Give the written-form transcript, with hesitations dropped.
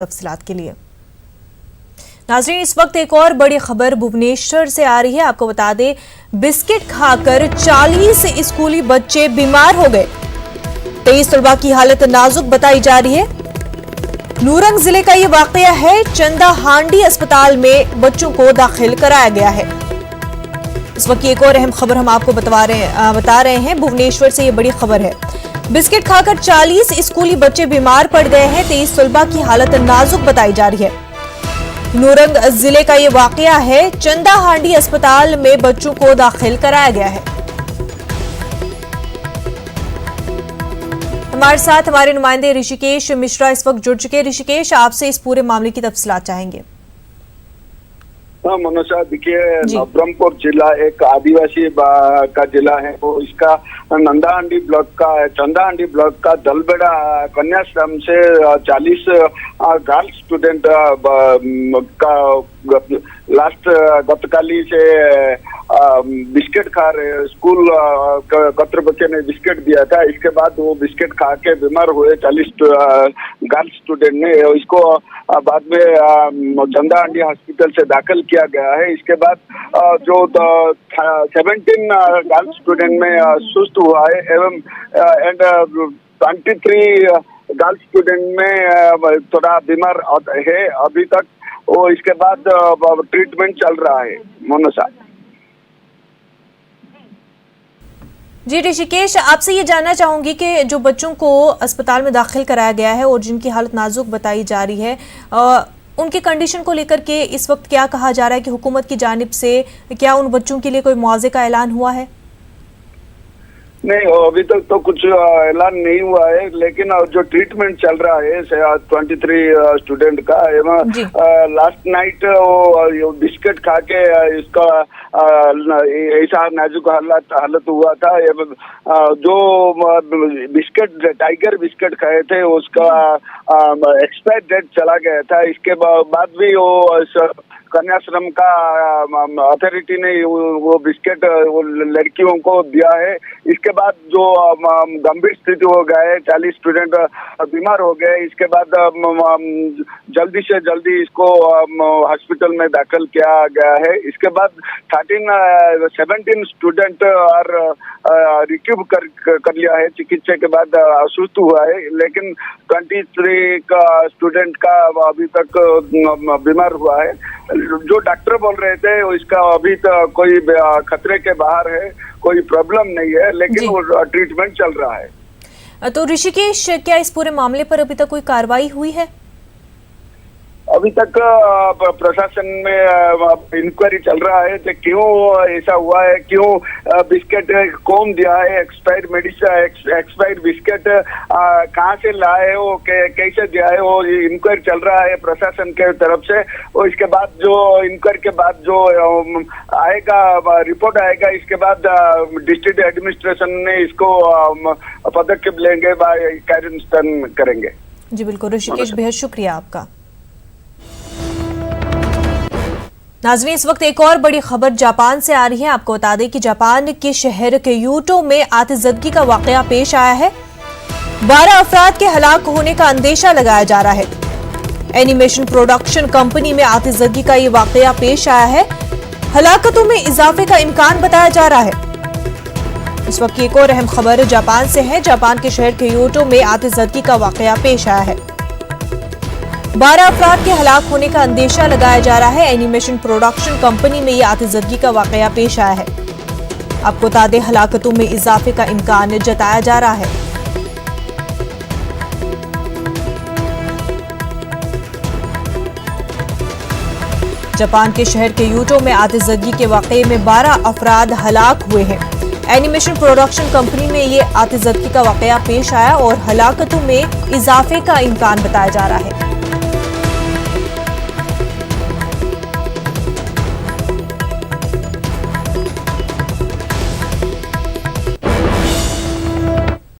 तफसीलात के लिए नाज़रीन, इस वक्त एक और बड़ी खबर भुवनेश्वर से आ रही है। आपको बता दें, बिस्किट खाकर 40 स्कूली बच्चे बीमार हो गए। 23 तलबा की हालत नाजुक बताई जा रही है। नूरंग जिले का ये वाकया है। चंदा हांडी अस्पताल में बच्चों को दाखिल कराया गया है। इस वक्त एक और अहम खबर हम आपको बता रहे हैं। भुवनेश्वर से ये बड़ी खबर है। बिस्किट खाकर 40 स्कूली बच्चे बीमार पड़ गए हैं। 23 तलबा की हालत नाजुक बताई जा रही है। नूरंग जिले का ये वाकया है। चंदा हांडी अस्पताल में बच्चों को दाखिल कराया गया है। हमारे साथ हमारे नुमाइंदे ऋषिकेश मिश्रा इस वक्त जुड़ चुके हैं। ऋषिकेश, आपसे इस पूरे मामले की तफसीलात चाहेंगे। हाँ मनोजा, देखिए नवरंगपुर जिला एक आदिवासी का जिला है। वो इसका नंदाहांडी ब्लॉक का चंदाहांडी ब्लॉक का दलबेड़ा कन्याश्रम से 40 गर्ल्स स्टूडेंट का लास्ट गतकाली से बिस्किट खा रहे स्कूल कर्तृपक्ष ने बिस्किट दिया था। इसके बाद वो बिस्किट खा के बीमार हुए 40 गर्ल्स स्टूडेंट ने। इसको बाद में चंदाहांडी हॉस्पिटल से दाखिल किया गया है। इसके बाद जो 17 गर्ल्स स्टूडेंट में सुस्त हुआ है एवं 23 गर्ल्स स्टूडेंट में थोड़ा बीमार है अभी तक। वो इसके बाद ट्रीटमेंट चल रहा है। मनोजा जी, ऋषिकेश, आपसे ये जानना चाहूंगी कि जो बच्चों को अस्पताल में दाखिल कराया गया है और जिनकी हालत नाजुक बताई जा रही है, उनकी कंडीशन को लेकर के इस वक्त क्या कहा जा रहा है कि हुकूमत की जानिब से क्या उन बच्चों के लिए कोई मुआवजे का ऐलान हुआ है? नहीं, अभी तक तो कुछ ऐलान नहीं हुआ है, लेकिन जो ट्रीटमेंट चल रहा है 23 स्टूडेंट का एवं लास्ट नाइट वो बिस्किट खा के इसका ऐसा नाजुक हालत हुआ था। एवं जो बिस्किट टाइगर बिस्किट खाए थे उसका एक्सपायर डेट चला गया था। इसके बाद भी वो कन्याश्रम का अथॉरिटी ने वो बिस्किट वो लड़कियों को दिया है। इसके बाद जो गंभीर स्थिति हो गया है, 40 स्टूडेंट बीमार हो गए। इसके बाद जल्दी से जल्दी इसको हॉस्पिटल में दाखिल किया गया है। इसके बाद 17 स्टूडेंट और रिक्यूब कर लिया है। चिकित्सा के बाद सुस्त हुआ है, लेकिन 23 का स्टूडेंट का अभी तक बीमार हुआ है। जो डॉक्टर बोल रहे थे इसका अभी तो कोई खतरे के बाहर है, कोई प्रॉब्लम नहीं है, लेकिन वो ट्रीटमेंट चल रहा है। तो ऋषिकेश, क्या इस पूरे मामले पर अभी तक कोई कार्रवाई हुई है? अभी तक प्रशासन में इंक्वायरी चल रहा है कि क्यों ऐसा हुआ है, क्यों बिस्किट कौन दिया है, एक्सपायर्ड मेडिसिन एक्सपायर्ड बिस्किट कहाँ से लाए हो, कैसे दिया है, वो इंक्वायरी चल रहा है प्रशासन के तरफ से। और इसके बाद जो इंक्वायरी के बाद जो आएगा रिपोर्ट आएगा, इसके बाद डिस्ट्रिक्ट एडमिनिस्ट्रेशन ने इसको पदक्षेप लेंगे, कार्यान्वयन करेंगे। जी बिल्कुल ऋषिकेश, बेहद शुक्रिया आपका। नाज़रीन, इस वक्त एक और बड़ी खबर जापान से आ रही है। आपको बता दें कि जापान के शहर क्योटो में आतिशबाजी का वाकया पेश आया है। 12 अफराद के हलाक होने का अंदेशा लगाया जा रहा है। एनिमेशन प्रोडक्शन कंपनी में आतिशबाजी का ये वाकया पेश आया है। हलाकतों में इजाफे का इम्कान बताया जा रहा है। इस वक्त एक और अहम खबर जापान से है। जापान के शहर क्योटो में आतिशबाजी का वाकया पेश आया है। 12 अफराद के हलाक होने का अंदेशा लगाया जा रहा है। एनिमेशन प्रोडक्शन कंपनी में यह आतिशबाजी का वाकया पेश आया है। आपको बता दें, हलाकतों में इजाफे का इम्कान जताया जा रहा है। जापान के शहर क्योटो में आतिशबाजी के वाकये में 12 अफराद हलाक हुए हैं। एनिमेशन प्रोडक्शन कंपनी में ये आतिशबाजी का वाकया पेश आया और हलाकतों में इजाफे का इम्कान बताया जा रहा है।